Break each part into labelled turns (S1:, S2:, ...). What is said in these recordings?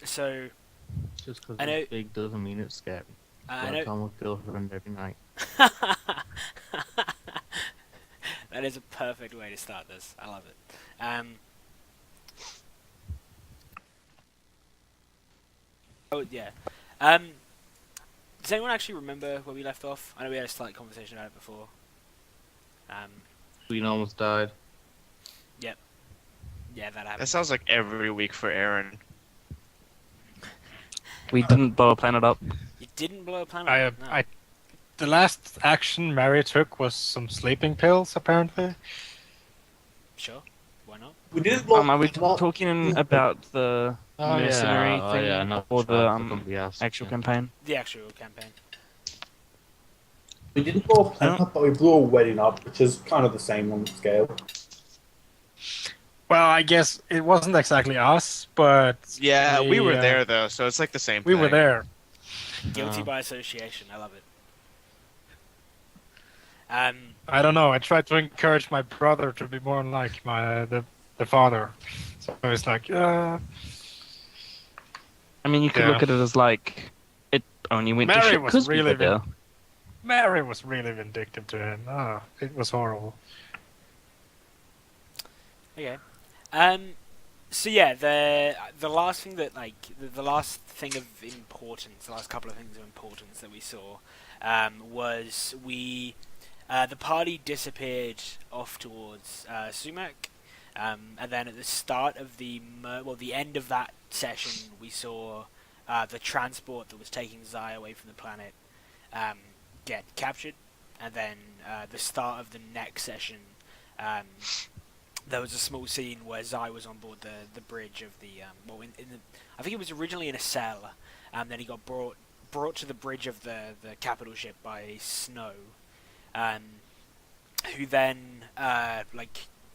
S1: So
S2: Just because
S1: I know,
S2: it's big doesn't mean it's scary.
S1: I
S2: Got
S1: know.
S2: time with girlfriend every night.
S1: That is a perfect way to start this. I love it. Oh yeah. Um, does anyone actually remember where we left off? I know we had a slight conversation about it before. Um,
S2: Queen almost died.
S1: yep. Yeah, that
S3: That
S1: happened.
S3: sounds like every week for Aaron.
S4: We didn't blow a planet up.
S1: You didn't blow a planet
S5: I,
S1: up. No.
S5: I, the last action Mary took was some sleeping pills, apparently.
S1: Sure. Why not?
S6: We didn't blow
S4: Are we
S6: it up.
S4: talking about the mercenary
S2: Oh yeah,
S4: thing
S2: not
S4: or the
S2: Charles, somebody else.
S4: actual
S2: Yeah.
S4: campaign?
S1: The actual campaign.
S6: We didn't blow a planet
S4: No.
S6: up, but we blew a wedding up, which is kind of the same on scale.
S5: Well, I guess it wasn't exactly us, but
S3: Yeah, we were
S5: uh,
S3: there though, so it's like the same
S5: We
S3: thing.
S5: were there.
S1: Guilty
S2: Uh,
S1: by association. I love it.
S5: I don't know. I tried to encourage my brother to be more like the father. So it's like,
S4: I mean, you could
S5: Yeah.
S4: look at it as like it only went to
S5: Mary
S4: shit
S5: was
S4: because we
S5: really
S4: were there.
S5: Mary was really vindictive to him. Oh, it was horrible.
S1: Okay. So yeah, the last thing that the last thing of importance, the last couple of things of importance that we saw, was the party disappeared off towards Sumac, and then at the start of the end of that session, we saw the transport that was taking Zai away from the planet get captured, and then the start of the next session. There was a small scene where Zai was on board the bridge of the I think it was originally in a cell, and then he got brought to the bridge of the capital ship by Snow, who then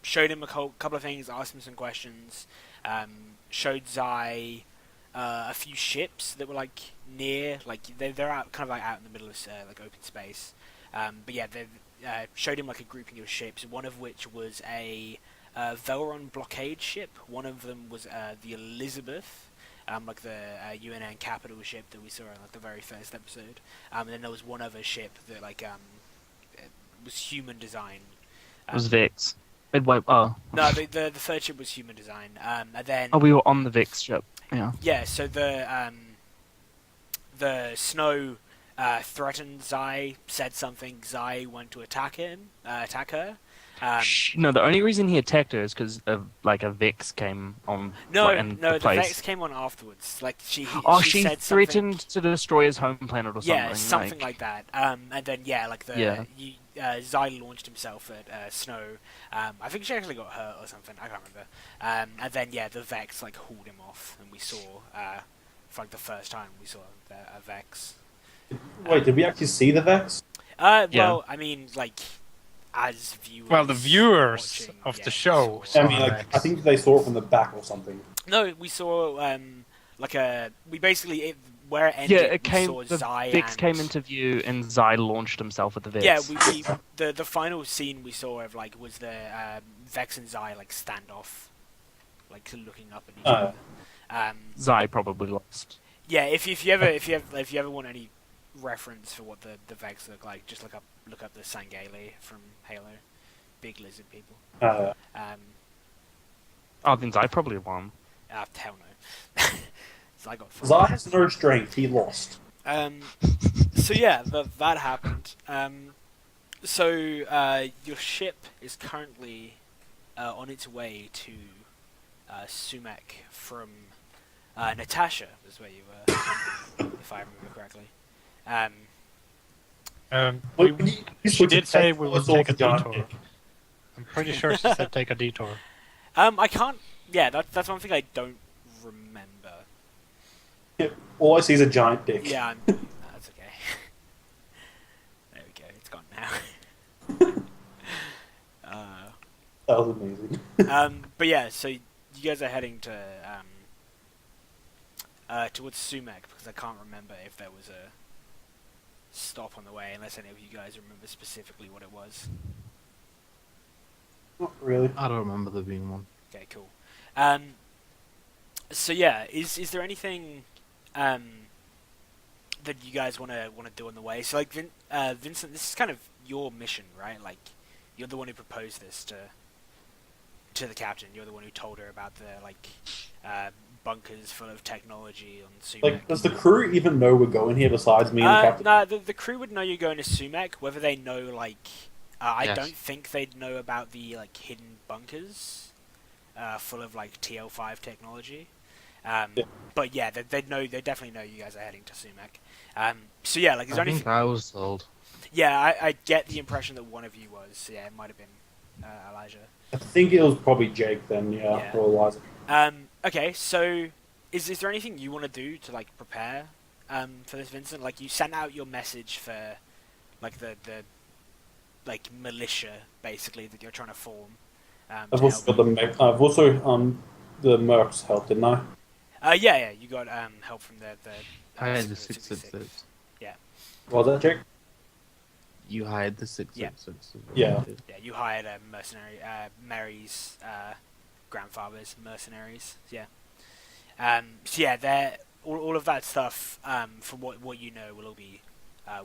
S1: showed him a couple of things, asked him some questions, showed Zai a few ships that were near, they're out kind of out in the middle of open space, but yeah, they showed him a grouping of ships, one of which was a Velron blockade ship. One of them was the Elizabeth, the UNN capital ship that we saw in the very first episode. And then there was one other ship that was human design.
S4: It was Vex. Oh,
S1: No, the third ship was human design. And then
S4: we were on the Vex ship. Yeah.
S1: yeah, so the Snow threatened Zai, said something. Zai went to attack her.
S4: No, the only reason he attacked her is because a Vex came on.
S1: No,
S4: the
S1: the
S4: place.
S1: Vex came on afterwards. She said
S4: threatened
S1: something,
S4: to destroy his home planet or something.
S1: yeah, something like that. And then Zai launched himself at Snow. I think she actually got hurt or something. I can't remember. And then the Vex hauled him off, and we saw for the first time we saw a Vex.
S6: Wait, did we actually see the Vex?
S1: Well, I mean, as viewers.
S5: Well, the viewers
S1: watching,
S5: of
S1: yeah,
S5: the show.
S1: we saw-
S6: I mean, I think they saw it from the back or something.
S1: No, we saw where it ended.
S4: Yeah, it
S1: we
S4: came.
S1: saw
S4: The
S1: Zai
S4: Vex
S1: and,
S4: came into view, and Zai launched himself at the Vex.
S1: Yeah, the final scene we saw of was the Vex and Zai standoff, looking up at each other.
S4: Zai probably lost.
S1: Yeah, if you ever want any reference for what the Vex look like, just look up the Sangheili from Halo, big lizard people.
S4: Oh, then Zai probably won.
S1: Hell no. Zai got fucked.
S6: Zai has no strength, he lost.
S1: So yeah, that happened. So your ship is currently on its way to Sumac from Natasha, is where you were, if I remember correctly.
S5: She did say we would take a
S6: giant
S5: detour.
S6: dick.
S5: I'm pretty sure she said take a detour.
S1: I can't. Yeah, that's one thing I don't remember.
S6: Yeah, all I see is a giant dick.
S1: Yeah, that's okay. There we go. It's gone now.
S6: That was amazing.
S1: But yeah, so you guys are heading to towards Sumac, because I can't remember if there was a stop on the way, unless any of you guys remember specifically what it was.
S6: Not really.
S2: I don't remember there being one.
S1: Okay, cool. So yeah, is there anything um, that you guys want to do on the way? So like Vincent, this is kind of your mission, right? Like you're the one who proposed this to the captain. You're the one who told her about the uh, bunkers full of technology on Sumac.
S6: Like, does the crew even know we're going here besides me and the captain?
S1: No, the crew would know you're going to Sumac. Whether they know, like, I
S2: Yes.
S1: don't think they'd know about the like hidden bunkers, full of like TL5 technology.
S6: Yeah.
S1: But yeah, they'd know. They definitely know you guys are heading to Sumac. So yeah, like, is there
S2: I think
S1: anything?
S2: I was told.
S1: Yeah, I get the impression that one of you was. Yeah, it might have been Elijah.
S6: I think it was probably Jake then,
S1: Yeah.
S6: or Eliza.
S1: Okay, so is there anything you want to do to like prepare for this, Vincent? Like you sent out your message for like the like militia basically that you're trying to form.
S6: I've
S1: To
S6: also
S1: help.
S6: got I've also the Mercs helped, didn't I?
S1: Yeah, you got help from the
S2: I had the
S1: 666.
S2: 666.
S6: Was that Jake?
S2: You hired the 666.
S6: Yeah.
S1: Yeah, you hired a mercenary, Mary's grandfather's mercenaries. Yeah. So yeah, they're all of that stuff. From what you know, will all be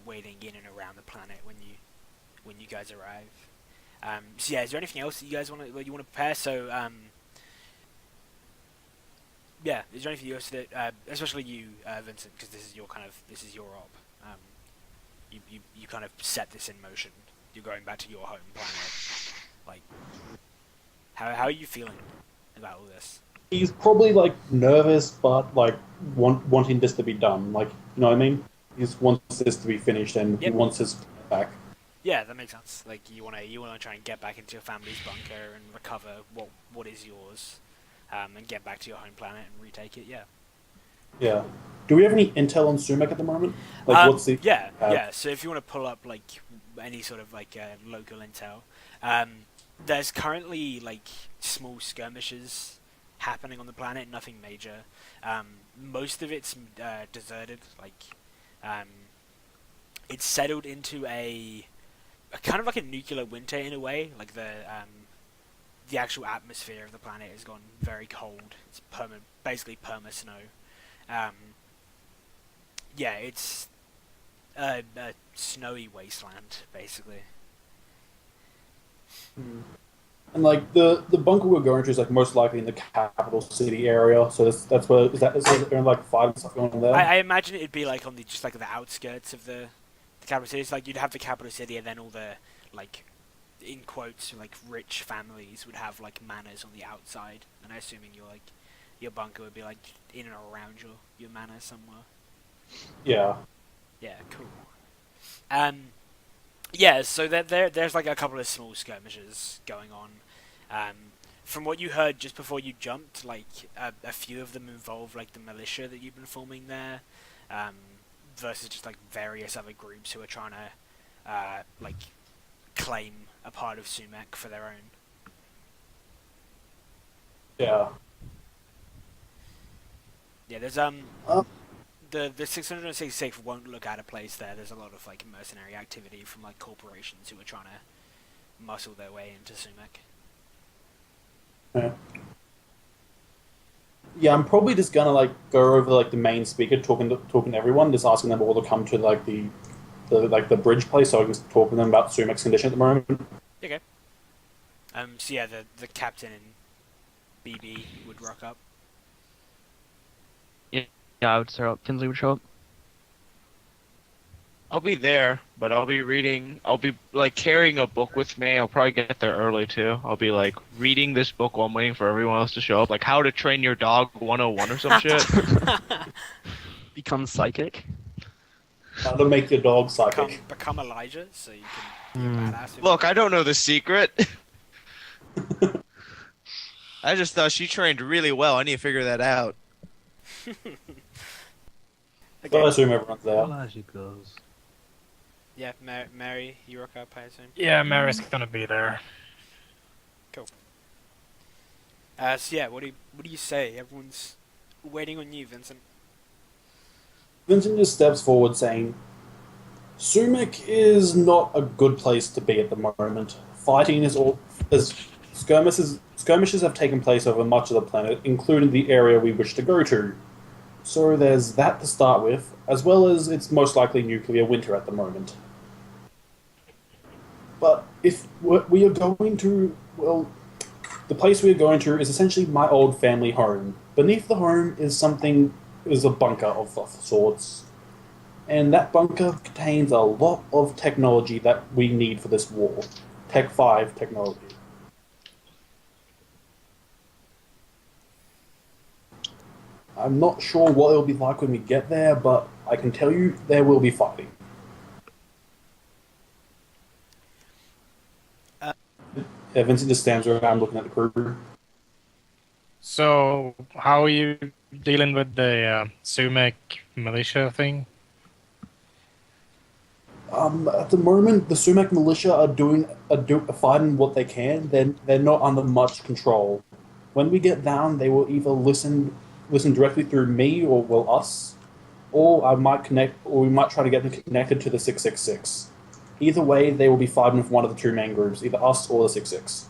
S1: waiting in and around the planet when you guys arrive. So yeah, is there anything else that you guys want to prepare? So yeah, is there anything else that, especially you, Vincent, because this is your op. You kind of set this in motion. You're going back to your home planet. Like, how are you feeling about all this?
S6: He's probably like nervous, but like wanting this to be done. Like, you know what I mean? He just wants this to be finished, and he
S1: Yep.
S6: wants his back.
S1: Yeah, that makes sense. Like you wanna try and get back into your family's bunker and recover what is yours, and get back to your home planet and retake it. Yeah.
S6: Yeah. Do we have any intel on Sumac at the moment? Like, what's the?
S1: Yeah. So if you want to pull up like any sort of like local intel, there's currently like small skirmishes happening on the planet. Nothing major. Most of it's deserted. Like, it's settled into a kind of like a nuclear winter in a way. Like the actual atmosphere of the planet has gone very cold. It's basically perma snow. Yeah, it's a snowy wasteland, basically.
S6: And like the bunker we're going to is like most likely in the capital city area. So that's where is there like fighting stuff going on there?
S1: I imagine it'd be like on the just like the outskirts of the capital city. It's like you'd have the capital city, and then all the like in quotes like rich families would have like manors on the outside. And I'm assuming your bunker would be like in and around your manor somewhere.
S6: Yeah.
S1: Yeah, cool. Yeah, so there's like a couple of small skirmishes going on. From what you heard just before you jumped, like a few of them involve like the militia that you've been forming there, versus just like various other groups who are trying to like claim a part of Sumac for their own.
S6: Yeah.
S1: Yeah, there's the 666 won't look out of place there. There's a lot of like mercenary activity from like corporations who are trying to muscle their way into Sumac.
S6: Yeah. Yeah, I'm probably just gonna like go over like the main speaker, talking to everyone, just asking them all to come to like the bridge place, so I can talk to them about Sumac's condition at the moment.
S1: Okay. So yeah, the captain and BB would rock up.
S4: Yeah, I would show up. Kinsley would show up.
S3: I'll be there, but I'll be reading. I'll be like carrying a book with me. I'll probably get there early too. I'll be like reading this book while I'm waiting for everyone else to show up, like How to Train Your Dog 101 or some shit.
S4: Become psychic.
S6: How to make your dog psychic.
S1: Become Elijah, so you can be a badass.
S3: Look, I don't know the secret. I just thought she trained really well. I need to figure that out.
S6: So I
S1: Okay.
S6: assume everyone's there.
S2: Elijah goes.
S1: Yeah, Mary, you rock up, I assume.
S5: Yeah, Mary's gonna be there.
S1: So yeah, what do you say? Everyone's waiting on you, Vincent.
S6: Vincent just steps forward saying, Sumac is not a good place to be at the moment. Fighting is Skirmishes have taken place over much of the planet, including the area we wish to go to. So there's that to start with, as well as it's most likely nuclear winter at the moment. But if we are going to, well, the place we are going to is essentially my old family home. Beneath the home is a bunker of sorts, and that bunker contains a lot of technology that we need for this war. Tech 5 technology. I'm not sure what it'll be like when we get there, but I can tell you there will be fighting. Yeah, Vincent just stands around looking at the crew.
S5: So, how are you dealing with the Sumac militia thing?
S6: At the moment, the Sumac militia are fighting what they can. They're not under much control. When we get down, they will either listen directly through me or well us, or we might try to get them connected to the 666. Either way, they will be fighting with one of the two main groups, either us or the 66.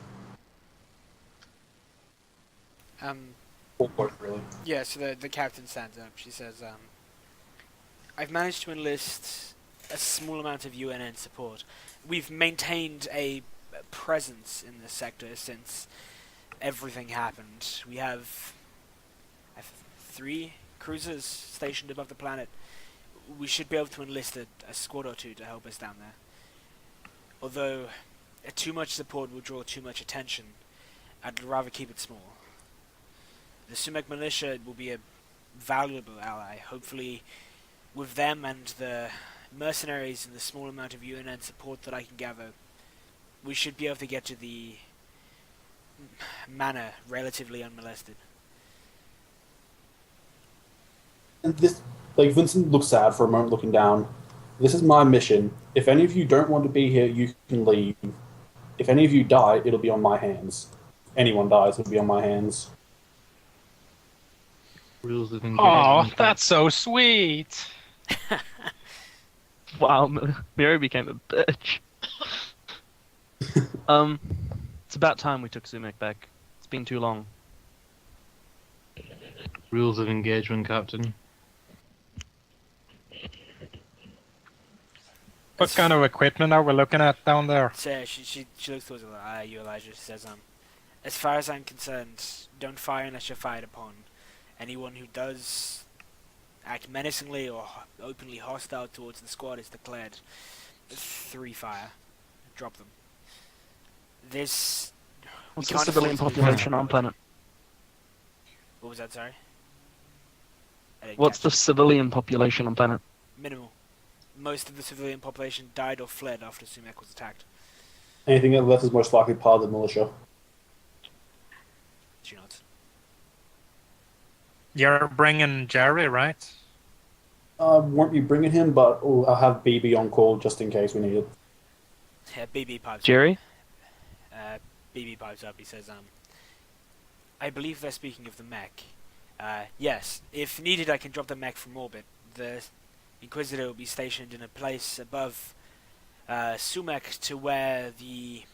S6: Or both, really.
S1: Yeah, so the captain stands up. She says, I've managed to enlist a small amount of UNN support. We've maintained a presence in the sector since everything happened. We have 3 cruisers stationed above the planet. We should be able to enlist a squad or 2 to help us down there. Although too much support will draw too much attention, I'd rather keep it small. The Sumac militia will be a valuable ally. Hopefully, with them and the mercenaries and the small amount of UNN support that I can gather, we should be able to get to the manor relatively unmolested.
S6: And this, Vincent looks sad for a moment, looking down. This is my mission. If any of you don't want to be here, you can leave. If any of you die, it'll be on my hands. Anyone dies, it'll be on my hands.
S2: Rules of
S5: Oh,
S2: engagement.
S5: that's so sweet.
S4: Wow, Miro became a bitch. It's about time we took Sumac back. It's been too long.
S2: Rules of engagement, Captain.
S5: What kind of equipment are we looking at down there?
S1: So she looks towards you, Elijah. She says, as far as I'm concerned, don't fire unless you're fired upon. Anyone who does act menacingly or openly hostile towards the squad is declared 3 fire. Drop them. This...
S4: What's the
S1: can't
S4: civilian
S1: afford to lose
S4: population on planet?
S1: What was that, sorry? I didn't
S4: What's
S1: catch
S4: the
S1: it.
S4: civilian population on planet?
S1: Minimal. Most of the civilian population died or fled after Sumac was attacked.
S6: Anything left is most likely part of the militia.
S1: She nods.
S5: You're bringing Jerry, right?
S6: Won't be bringing him, but I'll have BB on call just in case we need it.
S1: Yeah, BB pipes
S4: Jerry?
S1: up. BB pipes up. He says, I believe they're speaking of the mech. Yes, if needed, I can drop the mech from orbit. The Inquisitor will be stationed in a place above Sumac to where the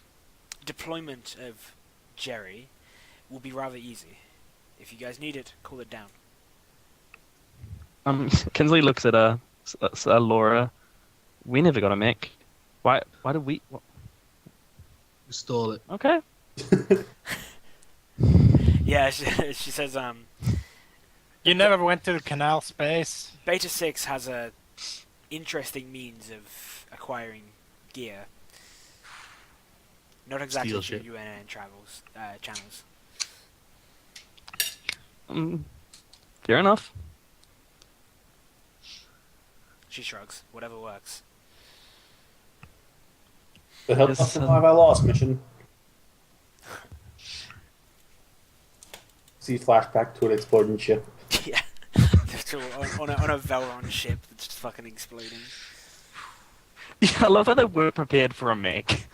S1: deployment of Jerry will be rather easy. If you guys need it, call it down.
S4: Kinsley looks at Laura. We never got a mech. Why did we? What?
S2: We stole it.
S4: Okay.
S1: Yeah, she says,
S5: You never went to Canal Space?
S1: Beta 6 has a interesting means of acquiring gear. Not exactly
S2: Steal
S1: through
S2: shit.
S1: UNN channels.
S4: Fair enough.
S1: She shrugs. Whatever works.
S6: It helped us survive our last mission. See flashback to an exploding ship.
S1: Yeah. on a Velron ship that's just fucking exploding.
S4: Yeah, I love how they weren't prepared for a mech.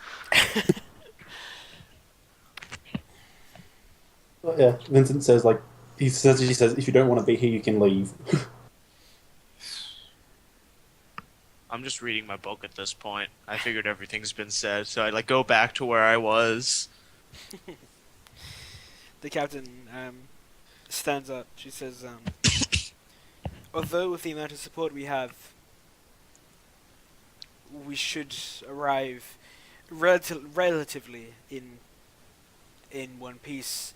S6: But yeah, Vincent says he says if you don't want to be here, you can leave.
S3: I'm just reading my book at this point. I figured everything's been said, so I go back to where I was.
S1: the captain stands up. She says, although with the amount of support we have, we should arrive relatively in one piece.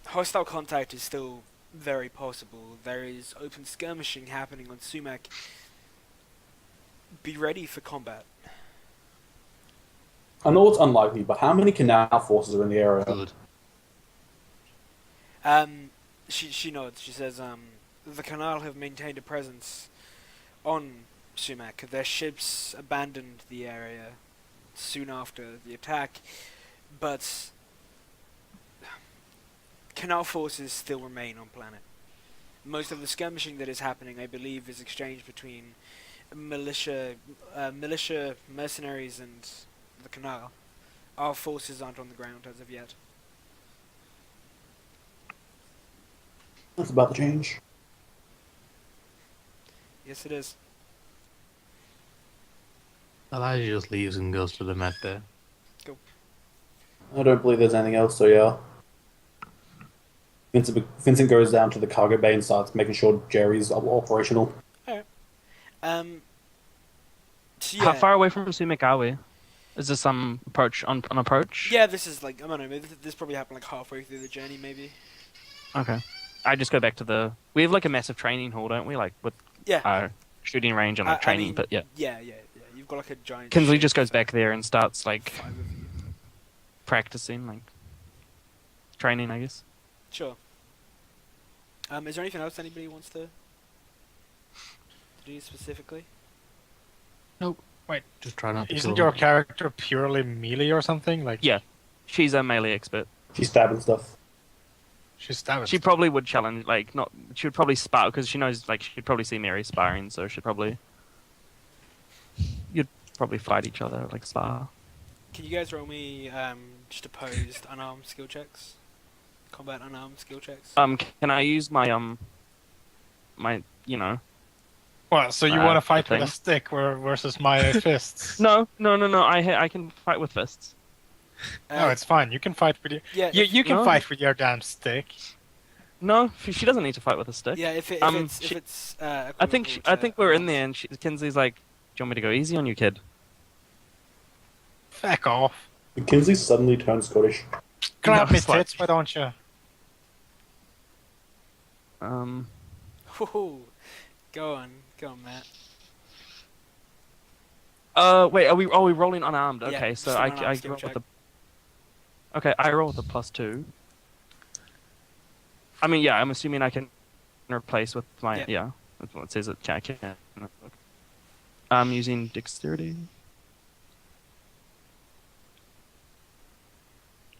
S1: Hostile contact is still very possible. There is open skirmishing happening on Sumac. Be ready for combat.
S6: I know it's unlikely, but how many canal forces are in the area?
S2: Good.
S1: She nods. She says, the Canal have maintained a presence on Sumac. Their ships abandoned the area soon after the attack, but Canal forces still remain on planet. Most of the skirmishing that is happening, I believe, is exchanged between militia, mercenaries, and the Canal. Our forces aren't on the ground as of yet.
S6: That's about to change.
S1: Yes, it is.
S2: Elijah just leaves and goes to the med bay.
S6: I don't believe there's anything else, so yeah. Vincent goes down to the cargo bay and starts making sure Jerry's operational.
S1: So
S4: How far away from Sumac are we? Is this some approach on approach?
S1: Yeah, this is like, I don't know, maybe this probably happened like halfway through the journey, maybe.
S4: Okay. I just go back to the. We have like a massive training hall, don't we? Like with
S1: Yeah.
S4: our shooting range and like training, but yeah.
S1: Yeah. You've got like a giant.
S4: Kinsley
S1: ship
S4: just goes
S1: for
S4: back there and starts like
S1: 5 of you.
S4: practicing, like training, I guess.
S1: Sure. Is there anything else anybody wants to do specifically?
S5: Wait,
S2: Just try not to
S5: isn't
S2: kill
S5: your
S2: them.
S5: character purely melee or something? Like
S4: Yeah. She's a melee expert.
S6: She's stabbing stuff.
S5: she's stabbing.
S4: She probably would challenge, like, not. She would probably spar because she knows, like, she'd probably see Mary sparring, so she'd probably. You'd probably fight each other, like, spar.
S1: Can you guys roll me just opposed unarmed skill checks? Combat unarmed skill checks?
S4: Can I use my, my, you know.
S5: Well, so you want to fight with a
S4: thing.
S5: stick versus my fists?
S4: No. I can fight with fists.
S5: No, it's fine. You can fight with your.
S1: yeah,
S5: You can
S4: No.
S5: fight with your damn stick.
S4: No, she doesn't need to fight with a stick.
S1: yeah. If
S4: she-
S1: it's
S4: I think I think we're in there, and Kinsley's like, "Do you want me to go easy on you, kid?"
S5: Fuck off.
S6: Kinsley suddenly turns Scottish.
S5: Grab
S4: No,
S5: me
S4: it's like-
S5: tits, why don't you?
S1: Woohoo. Go on, Matt.
S4: Wait, are we rolling unarmed?
S1: Yeah,
S4: Okay,
S1: just
S4: so
S1: an
S4: I
S1: unarmed skill
S4: roll with
S1: check.
S4: the. Okay, I roll with a +2. I mean, yeah, I'm assuming I can replace with my
S1: Yeah.
S4: That's what it says. I can. I'm using dexterity.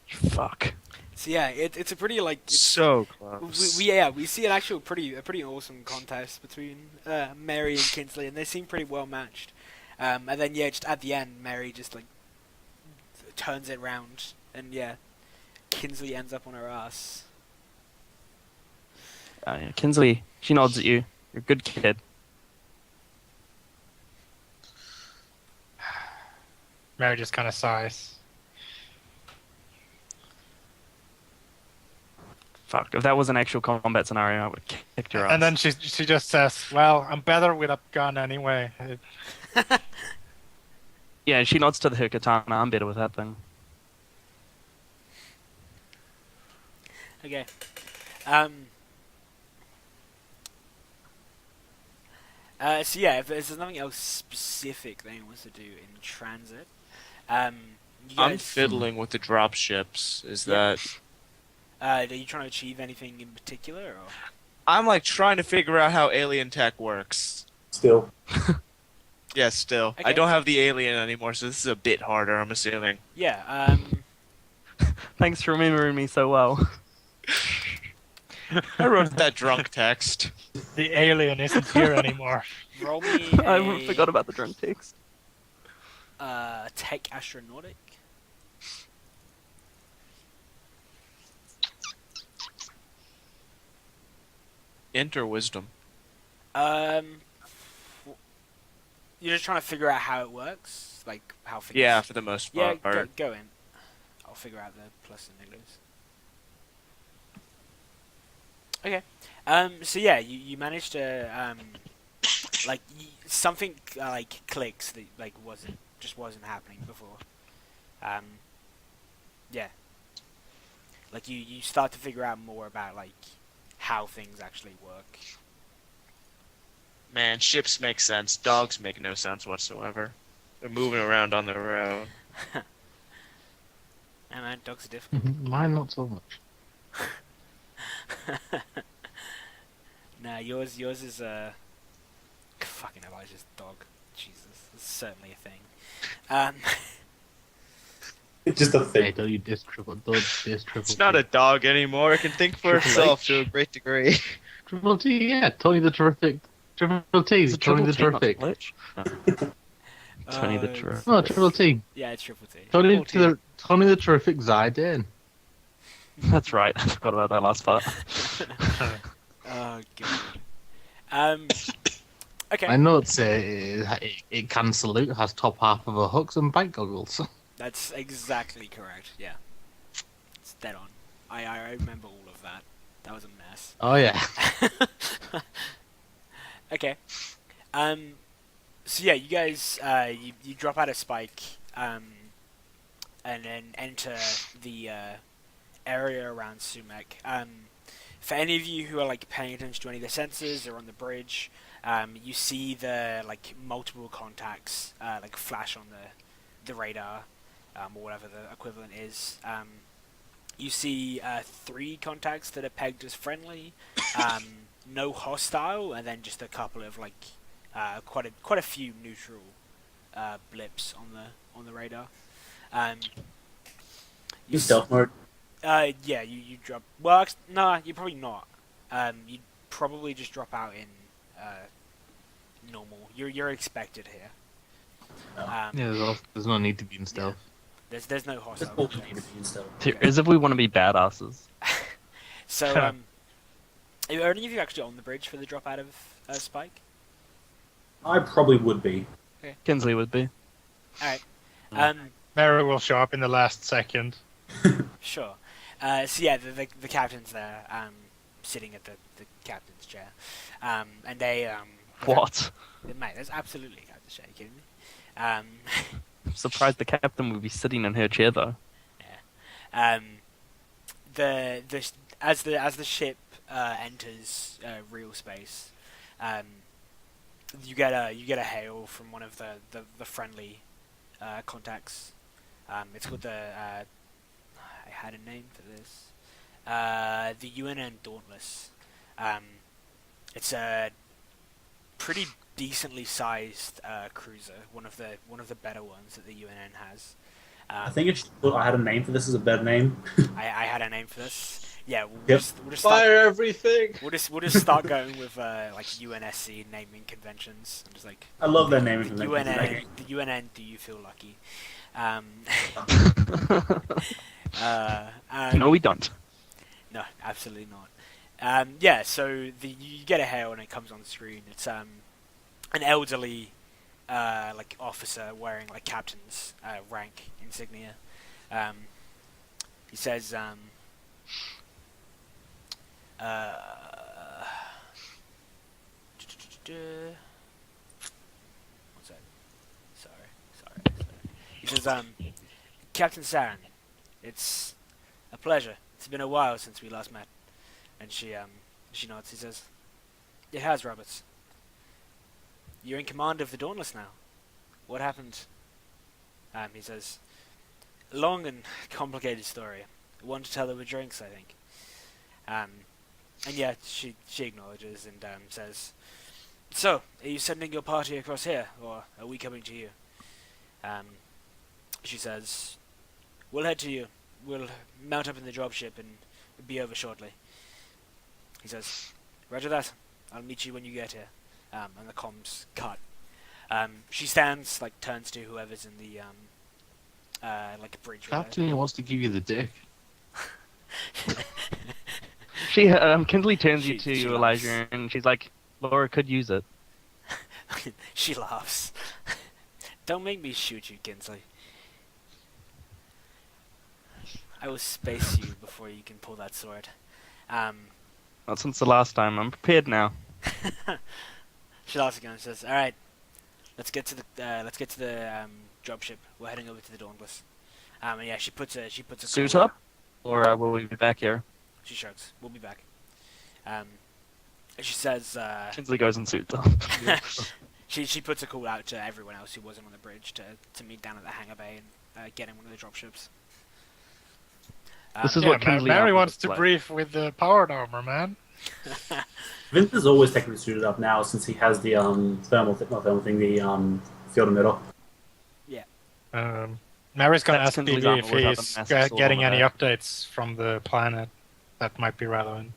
S4: Fuck.
S1: So yeah, it's a pretty like.
S3: So close.
S1: We see a pretty awesome contest between Mary and Kinsley, and they seem pretty well matched. And then just at the end, Mary just like turns it round, and Kinsley ends up on her ass.
S4: Yeah, Kinsley, she nods at you. You're a good kid.
S5: Mary just kind of sighs.
S4: Fuck. If that was an actual combat scenario, I would have kicked your ass.
S5: And then she just says, "Well, I'm better with a gun anyway."
S4: Yeah, she nods to her katana. I'm better with that thing.
S1: Okay. So if there's nothing else specific that anyone wants to do in transit, you
S3: I'm
S1: guys,
S3: fiddling with the drop ships. Is
S1: Yeah.
S3: that?
S1: are you trying to achieve anything in particular, or?
S3: I'm like trying to figure out how alien tech works.
S6: Still.
S3: Yeah, still.
S1: Okay.
S3: I don't have the alien anymore, so this is a bit harder, I'm assuming.
S1: Yeah.
S4: Thanks for remembering me so well.
S3: I wrote that drunk text.
S5: The alien isn't here anymore.
S1: Roll me
S4: I forgot about the drunk text.
S1: tech astronautic.
S3: Enter wisdom.
S1: You're just trying to figure out how it works, like how things.
S3: Yeah, for the most
S1: Yeah,
S3: part.
S1: go in. I'll figure out the plus and negatives. Okay. So yeah, you managed to something like clicks that like wasn't happening before. Um, yeah, like you start to figure out more about like how things actually work.
S3: Man, ships make sense. Dogs make no sense whatsoever. They're moving around on the road.
S1: And man, dogs are difficult.
S2: Mine not so much.
S1: Nah, yours is fucking Elijah's dog. Jesus, it's certainly a thing. Um,
S6: It's just a
S2: Hey,
S6: thing.
S2: don't you diss Triple
S3: It's
S2: T.
S3: not a dog anymore. It can think for
S2: Triple
S3: itself
S2: H.
S3: to a great degree.
S2: Triple T, yeah, Tony the Terrific. Triple T,
S4: Is it
S2: Tony
S4: Triple
S2: the
S4: T, not
S2: Terrific.
S4: Triple H? No. Tony the Terrific.
S2: No, Triple T.
S1: yeah, it's Triple T.
S2: Tony the Terrific Zidane.
S4: That's right. I forgot about that last part.
S1: Oh god. Okay.
S2: I know it can salute, has top half of a hooks and bite goggles.
S1: That's exactly correct. Yeah, it's dead on. I remember all of that. That was a mess.
S2: Oh yeah.
S1: Okay. So yeah, you guys you drop out of Spike and then enter the area around Sumek. For any of you who are like paying attention to any of the sensors or on the bridge, you see the like multiple contacts like flash on the radar or whatever the equivalent is. You see 3 contacts that are pegged as friendly, no hostile, and then just a couple of like quite a few neutral blips on the radar.
S6: In stealth mode.
S1: Yeah, you drop. Well, nah, you're probably not. You'd probably just drop out in normal. You're expected here.
S2: Yeah, there's no need to be in stealth.
S1: There's no
S6: Just
S1: hostile.
S6: all
S1: contacts.
S6: need to be in stealth.
S4: Here is if we want to be badasses.
S1: So, are any of you actually on the bridge for the drop out of Spike?
S6: I probably would be.
S4: Kinsley would be.
S1: Alright. Um,
S5: Mary will show up in the last second.
S1: Sure. So yeah, the captain's there, sitting at the captain's chair, and they
S4: What?
S1: Mate, that's absolutely a captain's chair. You kidding me?
S4: I'm surprised the captain would be sitting in her chair though.
S1: As the ship enters real space, you get a hail from one of the friendly contacts. It's called I had a name for this. The UNN Dauntless. It's a pretty decently sized cruiser, one of the better ones that the UNN has.
S6: I think I had a name for this as a better name.
S1: I had a name for this. Yeah, we'll
S6: Yep.
S1: just start,
S3: Fire everything!
S1: we'll just start going with like UNSC naming conventions. I'm just like
S6: I love that naming
S1: the
S6: convention.
S1: UNN. The UNN. Do you feel lucky?
S4: No, we don't.
S1: No, absolutely not. Yeah, so you get a hail and it comes on the screen. It's an elderly like officer wearing like captain's rank insignia. He says, what's that? Sorry. He says, Captain Saren, it's a pleasure. It's been a while since we last met. And she nods. He says, it has, Roberts. You're in command of the Dauntless now. What happened? He says, long and complicated story. One to tell over drinks, I think. And yeah, she acknowledges and says, so, are you sending your party across here, or are we coming to you? She says, we'll head to you. We'll mount up in the dropship and be over shortly. He says, roger that. I'll meet you when you get here. And the comms cut. She stands, like, turns to whoever's in the, like, a bridge. with her.
S2: Captain wants to give you the dick.
S4: She Kinsley turns you
S1: She
S4: to
S1: laughs.
S4: Elijah and she's like, Laura could use it.
S1: She laughs. Don't make me shoot you, Kinsley. I will space you before you can pull that sword.
S4: Not since the last time. I'm prepared now.
S1: She laughs again and says, "All right, let's get to the dropship. We're heading over to the Dauntless." And yeah, she puts a
S4: Suit
S1: call out.
S4: up, or will we be back here?
S1: She shrugs. We'll be back. She says,
S4: Kinsley goes and suits up.
S1: she puts a call out to everyone else who wasn't on the bridge to meet down at the hangar bay and get in one of the dropships.
S4: This is
S5: Yeah,
S4: what Kinsley
S5: Mary
S4: Armor
S5: wants
S4: looks
S5: to
S4: like.
S5: brief with the powered armor, man.
S6: Vince is always technically suited up now since he has the not thermal thing, the field emitter.
S5: Mary's gonna
S4: That's
S5: ask
S4: Kinsley's
S5: BB
S4: armor
S5: if
S4: without the
S5: he's
S4: massive sword
S5: getting
S4: on the
S5: any
S4: back.
S5: updates from the planet that might be relevant.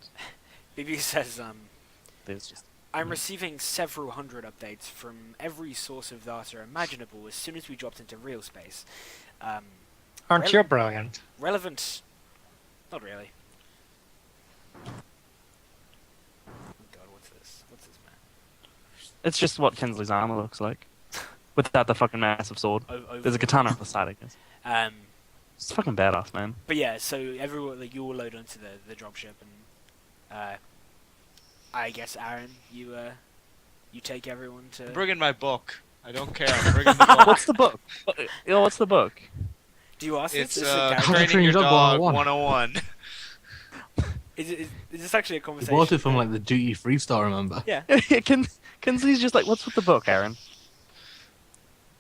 S1: BB says,
S4: There's just
S1: I'm receiving several hundred updates from every source of data imaginable as soon as we dropped into real space.
S5: Aren't you brilliant?
S1: Relevant? Not really. Oh God, what's this? What's this, man?
S4: It's just what Kinsley's armor looks like. Without the fucking massive sword. There's a katana on the side, I guess. It's fucking badass, man.
S1: But yeah, so everyone, like, you all load onto the dropship, and I guess Aaron, you take everyone to.
S3: I'm bringing my book. I don't care. I'm bringing the book.
S4: What's the book? What's the book?
S1: Do you ask
S3: It's
S1: this? Is this a
S2: How to
S1: character?
S3: Training Your Dog
S2: 101.
S3: 101.
S1: Is this actually a
S2: He
S1: conversation?
S2: bought it from like the duty free store, remember?
S1: Yeah.
S4: Kinsley's just like, what's with the book, Aaron?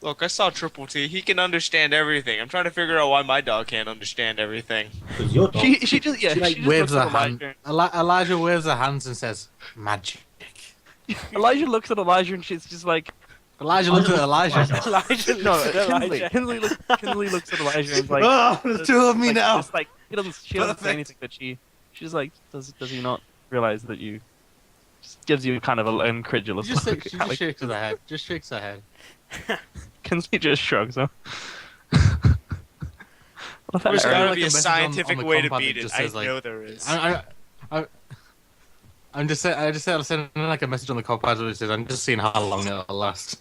S3: Look, I saw Triple T. He can understand everything. I'm trying to figure out why my dog can't understand everything.
S6: Because your dog.
S4: She just
S2: She like
S4: she just
S2: waves
S4: looks
S2: her
S4: at
S2: hand.
S4: Elijah.
S2: Elijah waves her hands and says, "Magic."
S4: Elijah looks at Elijah and she's just like,
S2: Elijah looks at Elijah.
S1: Elijah
S4: no,
S1: looks at Elijah.
S4: Kinsley looks at Elijah and is like,
S2: Oh, there's two of me
S4: like,
S2: now.
S4: just like she doesn't say
S2: Perfect.
S4: anything, but she's like, does he not realize that you? Just gives you kind of an incredulous
S2: She just,
S4: look.
S2: she just shakes her head. Just shakes her head.
S4: Kinsley just shrugs. Huh? Well,
S3: There's
S2: Aaron,
S3: gotta
S2: like
S3: be
S2: a
S3: a
S2: message
S3: scientific
S2: on the
S3: way to
S2: compound
S3: beat
S2: that
S3: it.
S2: just
S3: I
S2: says, like,
S3: know there is.
S2: I'm just saying. I just said sending like a message on the compound that says, "I'm just seeing how long it'll last."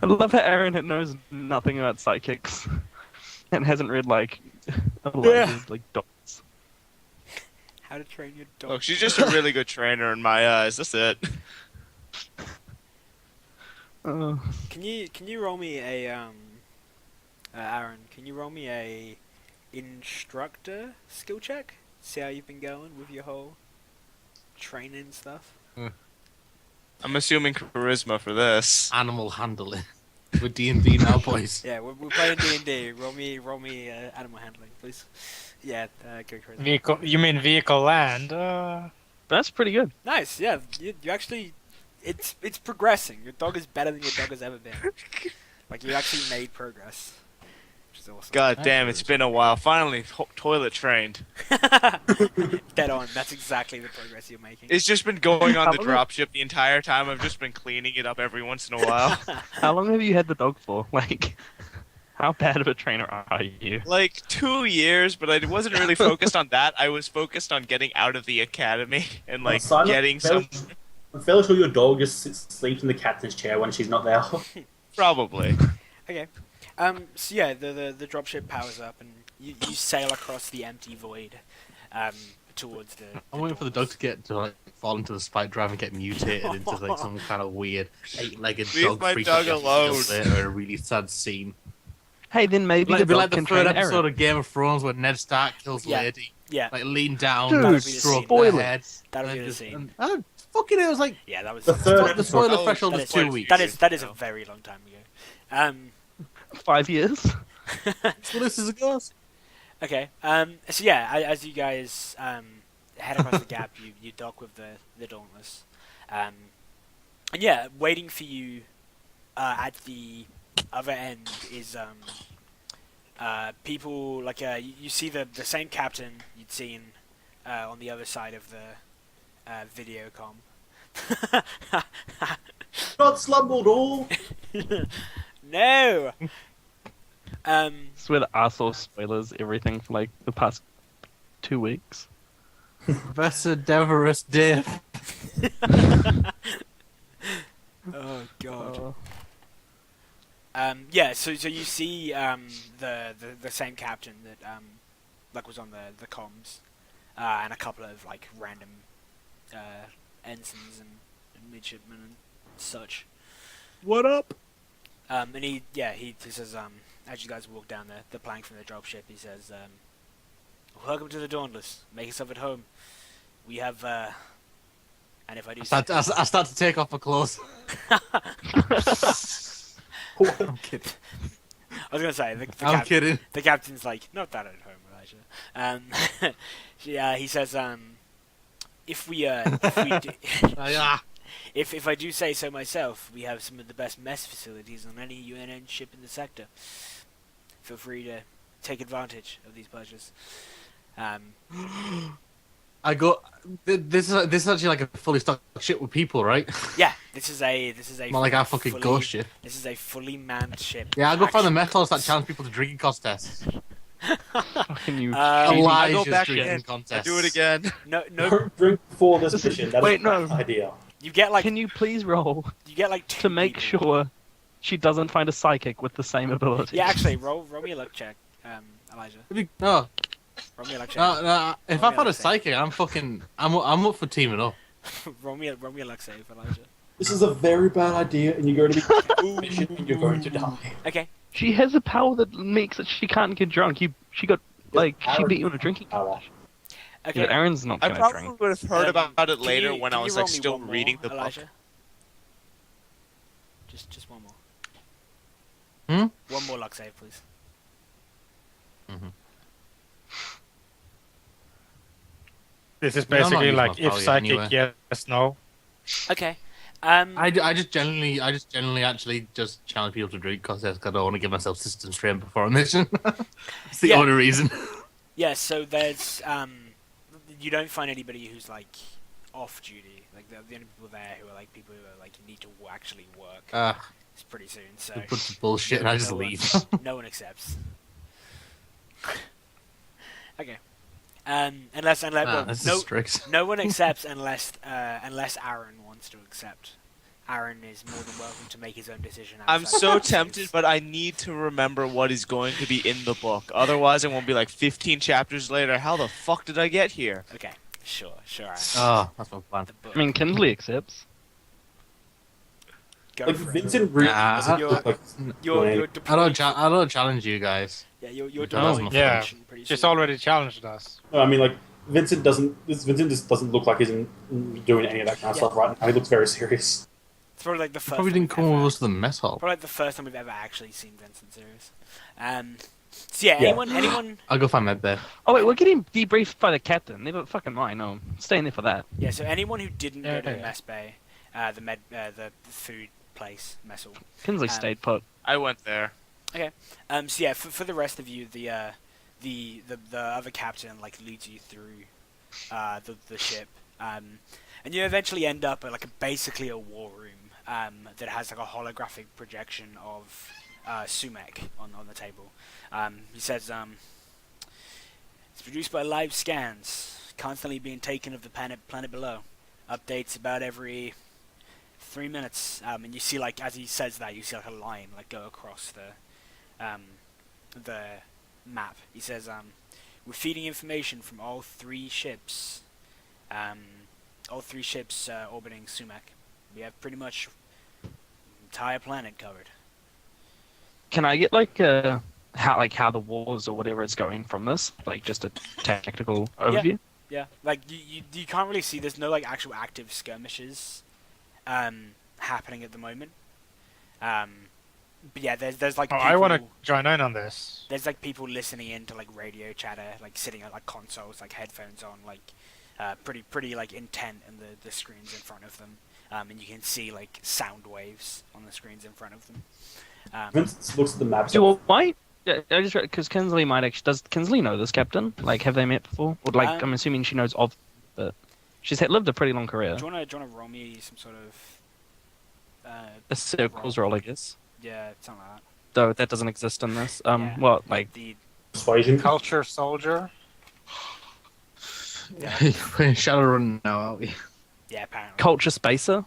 S4: I love that Aaron knows nothing about psychics and hasn't read like Elijah's like dots.
S1: How to train your dog.
S3: Look, she's just a really good trainer in my eyes. That's it.
S1: Can you roll me a Aaron? Can you roll me a instructor skill check? See how you've been going with your whole training stuff.
S3: I'm assuming charisma for this.
S2: Animal handling. With D&D now, boys.
S1: Yeah, we're playing D&D. Roll me animal handling, please. Yeah, go crazy.
S5: Vehicle? You mean vehicle land?
S4: That's pretty good.
S1: Nice. Yeah, you actually, it's progressing. Your dog is better than your dog has ever been. Like you actually made progress, which is awesome.
S3: God damn, it's been a while. Finally, toilet trained.
S1: Dead on. That's exactly the progress you're making.
S3: It's just been going on the
S4: How long-
S3: dropship the entire time. I've just been cleaning it up every once in a while.
S4: How long have you had the dog for? Like, how bad of a trainer are you?
S3: Like 2 years, but I wasn't really focused on that. I was focused on getting out of the academy and like
S6: Simon,
S3: getting some.
S6: I'm fairly sure your dog just sleeps in the captain's chair when she's not there.
S3: Probably.
S1: Okay. So yeah, the dropship powers up and you sail across the empty void, towards the.
S2: I'm waiting for the dog to get to like fall into the spike drive and get mutated into like some kind of weird eight-legged
S3: Leave
S2: dog
S3: my
S2: creature
S3: dog
S2: that
S3: alone.
S2: kills later, a really sad scene.
S4: Hey, then maybe
S2: Like,
S4: the
S2: it'd be
S4: dog
S2: like the
S4: can
S2: third
S4: train
S2: episode
S4: Aaron.
S2: of Game of Thrones where Ned Stark kills
S1: Yeah.
S2: Lady.
S1: Yeah,
S2: Like lean down,
S4: Dude,
S2: like,
S1: spoilers.
S2: stroke
S4: Spoilers.
S2: their head.
S1: that'll
S2: and
S1: be the
S2: just-
S1: scene.
S2: and- fucking it was like
S1: Yeah, that was.
S6: The third
S2: the
S6: episode.
S2: spoiler
S3: Oh,
S2: threshold
S1: that
S2: is
S1: is
S2: 2
S3: quite
S2: weeks.
S1: that is a very long time ago.
S4: 5 years.
S2: So this is a ghost.
S1: Okay. So yeah, as you guys head across the gap, you dock with the Dauntless, and yeah, waiting for you at the other end is people like you see the same captain you'd seen on the other side of the video com.
S6: Not slumbled all.
S1: No.
S4: I swear that I saw spoilers everything for like the past 2 weeks.
S2: Professor Deverous Dave.
S1: Oh god.
S4: Uh,
S1: Yeah, so you see the same captain that like was on the comms, and a couple of like random ensigns and midshipmen and such.
S4: What up?
S1: And he says, as you guys walk down the plank from the dropship, he says, "Welcome to the Dauntless. Make yourself at home. We have, and if I do,
S2: I start to take off my clothes. I'm kidding.
S1: I was gonna say
S2: I'm kidding.
S1: the captain's like, not that at home, Elijah. He says, if we do,
S2: Yeah.
S1: if I do say so myself, we have some of the best mess facilities on any UNN ship in the sector. Feel free to take advantage of these pleasures.
S2: I go. This is actually like a fully stocked ship with people, right?
S1: Yeah, this is a
S2: Not like our fucking ghost ship.
S1: This is a fully manned ship.
S2: Yeah, I go find the
S1: Actual
S2: metals that
S1: ghosts.
S2: challenge people to drinking contests.
S4: Fucking you.
S3: I go
S2: Elijah's
S3: back
S2: drinking
S3: in. I
S2: contest.
S3: do it again.
S1: No,
S6: Don't drink before this mission. That's
S4: Wait,
S6: a
S4: no.
S6: bad idea.
S1: you get like
S4: Can you please roll
S1: you get like two
S4: to make
S1: people.
S4: sure she doesn't find a psychic with the same ability?
S1: Yeah, actually, roll me a luck check, Elijah.
S2: No,
S1: Roll me a luck check.
S2: no. If
S1: Oh,
S2: I
S1: yeah,
S2: find a
S1: let's see.
S2: psychic, I'm up for teaming up.
S1: roll me a luck save, Elijah.
S6: This is a very bad idea, and you're going to be mission, and you're going to die.
S1: Okay.
S4: She has a power that makes it she can't get drunk. She beat you in a drinking
S6: Power.
S1: Okay.
S4: Yeah, Aaron's not
S3: I
S4: gonna
S3: probably
S4: drink.
S3: would have heard about it
S1: Can
S3: later
S1: you-
S3: when
S1: can
S3: I
S1: you
S3: was
S1: roll
S3: like
S1: me
S3: still
S1: one more,
S3: reading the book.
S1: Elijah? Just one more.
S2: Hmm?
S1: One more luck save, please.
S5: This is
S2: Yeah, I'm not
S5: basically
S2: using
S5: like
S2: my
S5: if
S2: power yet
S5: psychic,
S2: anyway.
S5: yes, no.
S1: Okay.
S2: I just generally actually just challenge people to drink contests because I don't want to give myself system strain before a mission. It's the
S1: Yeah.
S2: only reason.
S1: Yeah, so there's you don't find anybody who's like off duty. Like the only people there who are like people who are like need to actually work. It's pretty soon, so
S2: a bunch of bullshit, and I just
S1: no
S2: leave.
S1: One, no one accepts. Okay. Unless well,
S2: This
S1: no
S2: is strict.
S1: no one accepts unless Aaron wants to accept. Aaron is more than welcome to make his own decision.
S3: I'm
S1: outside
S3: so
S1: of the
S3: tempted,
S1: series.
S3: but I need to remember what is going to be in the book. Otherwise, it won't be like 15 chapters later. How the fuck did I get here?
S1: Okay, sure, Aaron.
S2: Oh, that's my plan.
S1: The book.
S4: I mean, Kinsley accepts.
S1: Go
S6: Like
S1: for it.
S6: Vincent really doesn't
S1: You're-
S6: look like
S1: You're
S2: I
S1: deployed.
S2: I don't challenge you guys.
S1: Yeah, you're
S2: That was
S1: deployed.
S2: my
S5: Yeah.
S1: function pretty
S5: She's
S1: soon.
S5: already challenged us.
S6: No, I mean, like Vincent just doesn't look like he's doing any of that kind of
S1: Yeah.
S6: stuff right now. He looks very serious.
S1: It's probably like the first.
S2: Probably
S1: time
S2: didn't
S1: we've
S2: come
S1: ever-
S2: with us to the mess hall.
S1: Probably like the first time we've ever actually seen Vincent serious. So yeah,
S6: Yeah.
S1: anyone.
S2: I'll go find Medbay.
S4: Oh wait, we're getting debriefed by the captain. Never fucking mind. No, I'm staying there for that.
S1: Yeah, so anyone who didn't go to the
S5: Yeah.
S1: mess bay, the food place, mess hall.
S4: Kinsley stayed put.
S3: I went there.
S1: So yeah, for the rest of you, the other captain like leads you through the ship, and you eventually end up at like basically a war room that has like a holographic projection of Sumek on the table. He says it's produced by live scans, constantly being taken of the planet below. Updates about every 3 minutes, and you see like as he says that, you see like a line like go across the map. He says we're feeding information from all three ships orbiting Sumac. We have pretty much the entire planet covered.
S4: Can I get like how the wars or whatever is going from this? Like just a tactical overview.
S1: Yeah, like you can't really see. There's no like actual active skirmishes happening at the moment. But yeah, there's like
S5: Oh,
S1: people,
S5: I want to join in on this.
S1: there's like people listening in to like radio chatter, like sitting at like consoles, like headphones on, like pretty like intent in the screens in front of them, and you can see like sound waves on the screens in front of them.
S6: Vincent looks at the map.
S4: So why? Yeah, I just because Kinsley might actually. Does Kinsley know this captain? Like, have they met before? Or like, I'm assuming she knows of, but she's lived a pretty long career.
S1: Do you wanna roll me some sort of
S4: A circles roll, I guess.
S1: yeah, something like that.
S4: Though that doesn't exist in this.
S1: Yeah.
S4: What like?
S1: The
S6: Persuasion.
S5: Culture soldier.
S2: We're in Shadowrun now, aren't we?
S1: yeah, apparently.
S4: Culture spacer?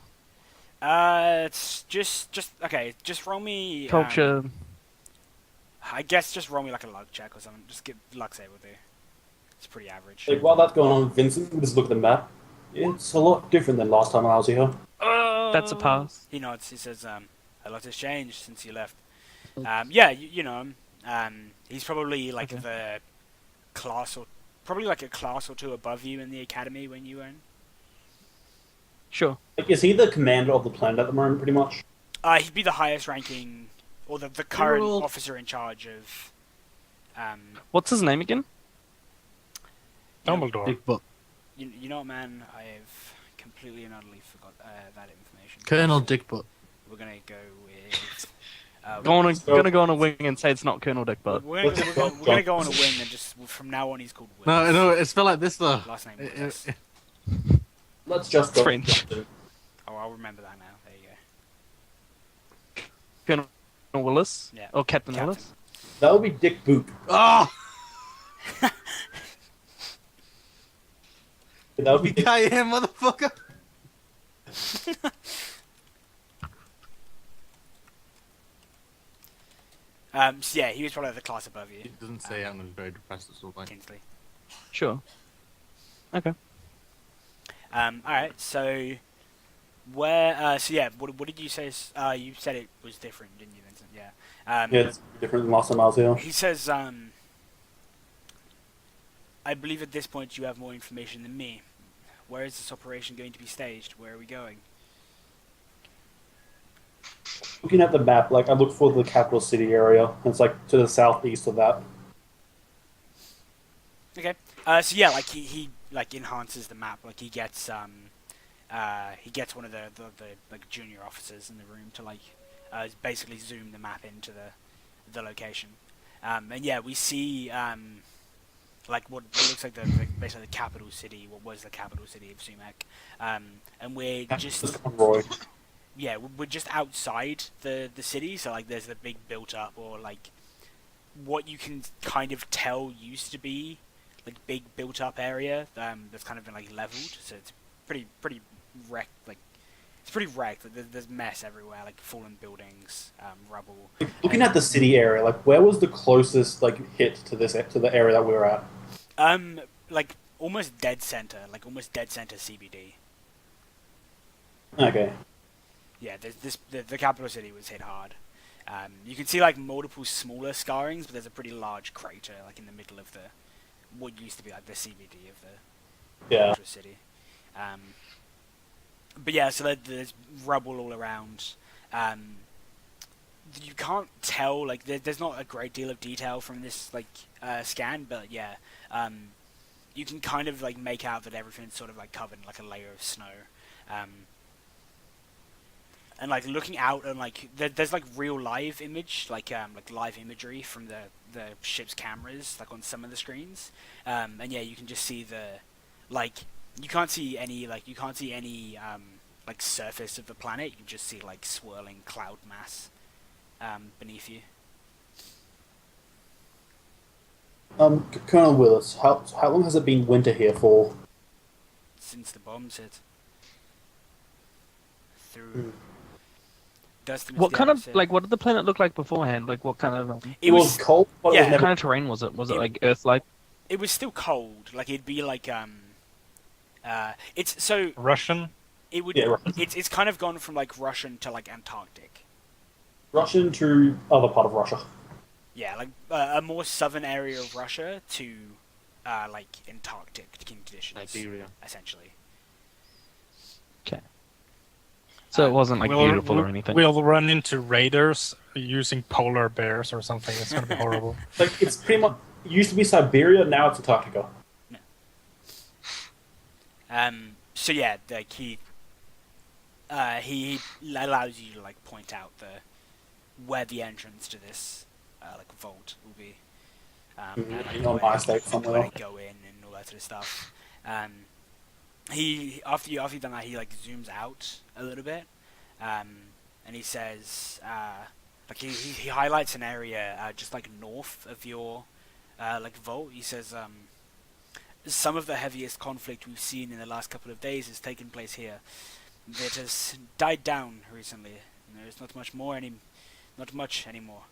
S1: It's just okay. Just roll me.
S4: Culture.
S1: I guess just roll me like a luck check or something. Just get luck save will do. It's pretty average.
S6: Like while that's going on, Vincent, just look at the map. It's a lot different than last time I was here.
S4: That's a pass.
S1: He nods. He says, "A lot has changed since you left." Yeah, you know him. He's probably like
S4: Okay.
S1: the class or probably like a class or two above you in the academy when you were in.
S4: Sure.
S6: Like, is he the commander of the planet at the moment, pretty much?
S1: He'd be the highest ranking, or the current
S2: Cool.
S1: officer in charge of.
S4: What's his name again?
S5: Dumbledore.
S2: Big butt.
S1: You know what, man? I have completely and utterly forgot that information.
S2: Colonel Dick Butt.
S1: We're gonna go with.
S4: Gonna go on a wing and say it's not Colonel Dick, but
S1: We're gonna go on a wing and just from now on he's called Willis.
S2: No, it's spelled like this though.
S1: Last name Willis.
S6: Let's just go.
S4: French.
S1: Oh, I'll remember that now. There you go.
S4: Colonel Willis.
S1: Yeah.
S4: Or Captain
S1: Captain.
S4: Willis.
S6: That would be Dick Boot.
S2: Oh,
S6: That would be Dick.
S2: yeah, motherfucker.
S1: So yeah, he was probably the class above you,
S2: It doesn't say I'm very depressed at all. Like,
S1: Kingsley.
S4: Sure. Okay.
S1: Alright, so where? So yeah, what did you say? You said it was different, didn't you, Vincent? Yeah.
S6: Yeah, it's different than last time I was here.
S1: He says, I believe at this point you have more information than me. Where is this operation going to be staged? Where are we going?
S6: Looking at the map, like I look for the capital city area. And it's like to the southeast of that.
S1: Okay. So yeah, like he like enhances the map. Like he gets one of the like junior officers in the room to like basically zoom the map into the location. And yeah, we see like what looks like basically the capital city. What was the capital city of Sumac? And we're just
S6: Conroy.
S1: yeah, we're just outside the city. So like there's the big built up or like what you can kind of tell used to be like big built up area that's kind of been like leveled, so it's pretty wrecked. Like it's pretty wrecked. Like, there's mess everywhere, like fallen buildings, rubble.
S6: Looking at the city area, like where was the closest like hit to the area that we were at?
S1: Like almost dead center, CBD.
S6: Okay.
S1: Yeah, the capital city was hit hard. You can see like multiple smaller scarrings, but there's a pretty large crater like in the middle of what used to be like the CBD of the
S6: Yeah.
S1: actual city. But yeah, so there's rubble all around. You can't tell, like there's not a great deal of detail from this like scan, but yeah, you can kind of like make out that everything's sort of like covered in like a layer of snow. And like looking out and like there's like real live image, like live imagery from the ship's cameras, like on some of the screens. And yeah, you can just see like you can't see any like surface of the planet. You can just see like swirling cloud mass beneath you.
S6: Colonel Willis, how long has it been winter here for?
S1: Since the bombs hit. Through.
S4: What kind of like what did the planet look like beforehand? Like what kind of
S6: It was cold, but
S1: yeah.
S6: it was
S4: what
S6: never.
S4: kind of terrain was it? Was it like Earth-like?
S1: It was still cold. Like it'd be like it's so
S5: Russian.
S1: it would
S6: Yeah, right.
S1: it's kind of gone from like Russian to like Antarctic.
S6: Russian to other part of Russia.
S1: Yeah, like a more southern area of Russia to like Antarctic conditions,
S2: Siberia.
S1: essentially.
S4: So it wasn't like beautiful or anything.
S5: We'll run into raiders using polar bears or something. It's gonna be horrible.
S6: Like it's pretty much it used to be Siberia, now it's Antarctica.
S1: So yeah, like he allows you to like point out where the entrance to this like vault will be, and like
S6: On my state
S1: where
S6: somewhere.
S1: to go in and all that sort of stuff. He after you've done that, he like zooms out a little bit, and he says like he highlights an area just like north of your like vault. He says some of the heaviest conflict we've seen in the last couple of days has taken place here. It has died down recently. There's not much anymore.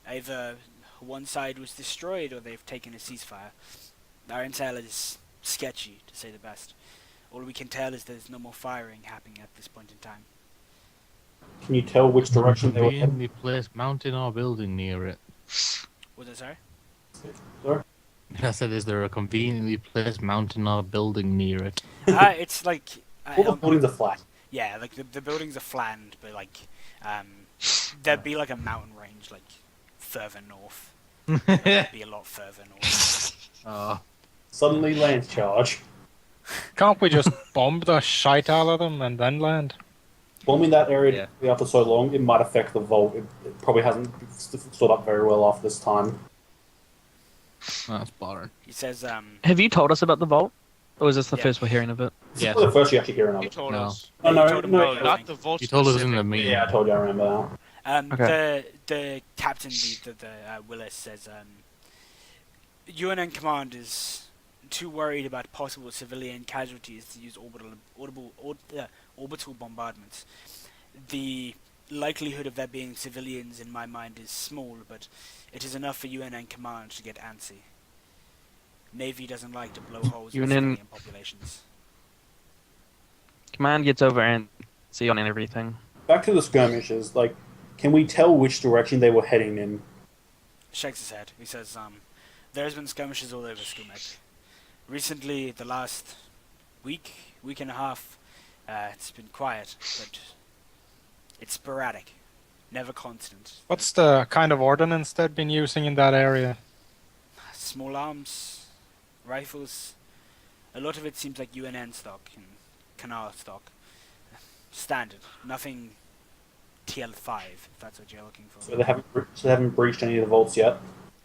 S1: Either one side was destroyed or they've taken a ceasefire. Our intel is sketchy, to say the best. All we can tell is there's no more firing happening at this point in time.
S6: Can you tell which direction they were heading?
S2: Conveniently placed mountain or building near it.
S1: Was it sorry?
S6: Sorry?
S2: I said, is there a conveniently placed mountain or building near it?
S1: It's like
S6: All the buildings are flat.
S1: yeah, like the buildings are flattened, but like there'd be like a mountain range like further north. It'd be a lot further north.
S2: Oh.
S6: Suddenly land charge.
S5: Can't we just bomb the shite out of them and then land?
S6: Bombing that area after so long, it might affect the vault. It probably hasn't stood up very well after this time.
S2: That's boring.
S1: He says,
S4: Have you told us about the vault? Or is this the
S1: Yeah.
S4: first we're hearing of it?
S6: This
S2: Yes.
S6: is the first you actually hearing of
S3: You
S6: it.
S3: told
S2: No.
S3: us.
S6: No,
S1: you
S6: no,
S1: told him
S6: no.
S1: about the
S3: Not
S1: thing.
S3: the vault.
S2: You told us in
S3: specific.
S2: the meeting.
S6: Yeah, I told you. I remember now.
S4: Okay.
S1: The captain, the Willis says, UNN command is too worried about possible civilian casualties to use orbital bombardments. The likelihood of there being civilians in my mind is small, but it is enough for UNN command to get antsy. Navy doesn't like to blow holes in
S4: UNN
S1: civilian populations.
S4: Command gets over and see on everything.
S6: Back to the skirmishes. Like, can we tell which direction they were heading in?
S1: Shakes his head. He says, there's been skirmishes all over Skumek. Recently, the last week and a half, it's been quiet, but it's sporadic, never constant.
S5: What's the kind of ordnance they've been using in that area?
S1: Small arms, rifles, a lot of it seems like UNN stock and Canal stock. Standard, nothing TL5, if that's what you're looking for.
S6: So they haven't breached any of the vaults yet.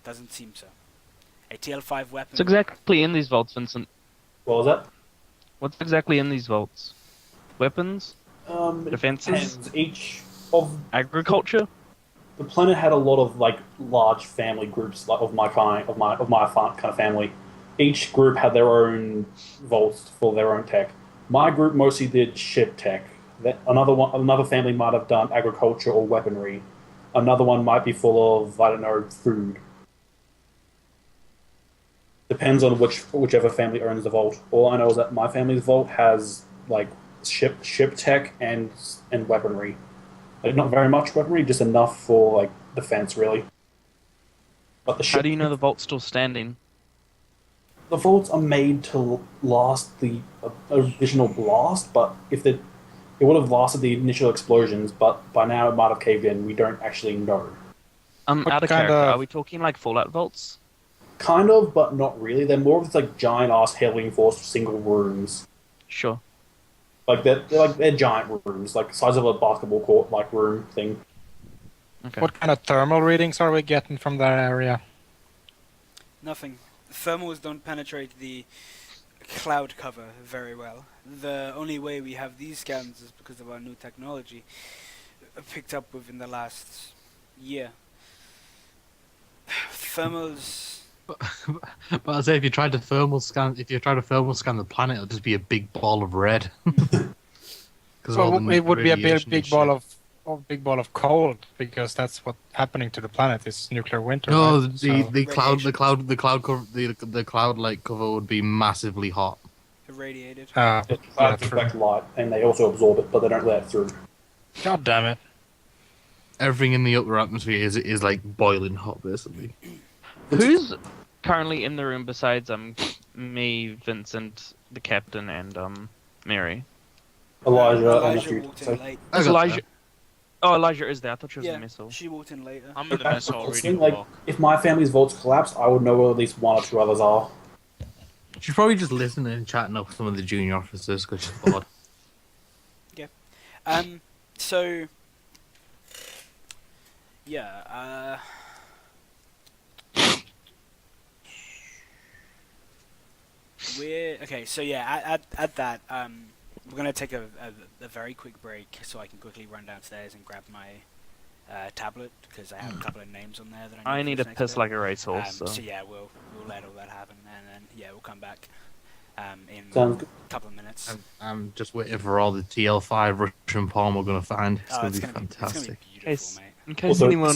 S1: Doesn't seem so. A TL5 weapon.
S4: What's exactly in these vaults, Vincent?
S6: What was that?
S4: What's exactly in these vaults? Weapons?
S6: It
S4: Defenses?
S6: depends. Each of
S4: Agriculture?
S6: the planet had a lot of like large family groups, like of my kind of family. Each group had their own vaults for their own tech. My group mostly did ship tech. Another family might have done agriculture or weaponry. Another one might be full of, I don't know, food. Depends on whichever family owns the vault. All I know is that my family's vault has like ship tech and weaponry. Like, not very much weaponry, just enough for like defense, really. But the
S4: How do you know the vault's still standing?
S6: the vaults are made to last the original blast, but if it would have lasted the initial explosions, but by now it might have caved in. We don't actually know.
S5: What
S4: Out of
S5: kind
S4: character,
S5: of-
S4: are we talking like Fallout vaults?
S6: Kind of, but not really. They're more of just like giant ass heavily enforced single rooms.
S4: Sure.
S6: Like they're giant rooms, like size of a basketball court like room thing.
S4: Okay.
S5: What kind of thermal readings are we getting from that area?
S1: Nothing. Thermals don't penetrate the cloud cover very well. The only way we have these scans is because of our new technology picked up within the last year. Thermals.
S2: But I say if you tried to thermal scan the planet, it'll just be a big ball of red.
S5: Well, it would be a big ball of cold because that's what's happening to the planet. Is nuclear winter.
S2: No,
S5: right?
S2: the cloud like cover would be massively hot.
S1: Irradiated.
S6: It
S5: Yeah,
S6: reflect light, and they also absorb it, but they don't let it through.
S5: God damn it!
S2: Everything in the upper atmosphere is like boiling hot, basically.
S4: Who's currently in the room besides me, Vincent, the captain, and Mary?
S6: Elijah and a
S1: Elijah
S6: few.
S1: walked
S6: So,
S1: in late.
S2: I
S4: Is
S2: got
S4: Elijah? Oh, Elijah is there. I thought she was in
S1: Yeah,
S4: the missile.
S1: she walked in later.
S3: I'm in the mess hall reading a
S6: like,
S3: book.
S6: if my family's vaults collapsed, I would know where at least one or two others are.
S2: She's probably just listening and chatting up with some of the junior officers because she's bored.
S1: So yeah, we're okay. So yeah, at that, we're gonna take a very quick break so I can quickly run downstairs and grab my tablet because I have a couple of names on there that
S4: I need
S1: for
S4: to
S1: this next
S4: piss
S1: bit.
S4: like a racehorse.
S1: So yeah, we'll let all that happen and then yeah, we'll come back in
S6: Sounds good.
S1: a couple of minutes.
S2: I'm just waiting for all the TL5 Russian porn we're gonna find. It's
S1: Oh,
S2: gonna be
S1: It's gonna
S2: fantastic.
S1: be beautiful, mate.
S4: In case
S6: Also-
S4: anyone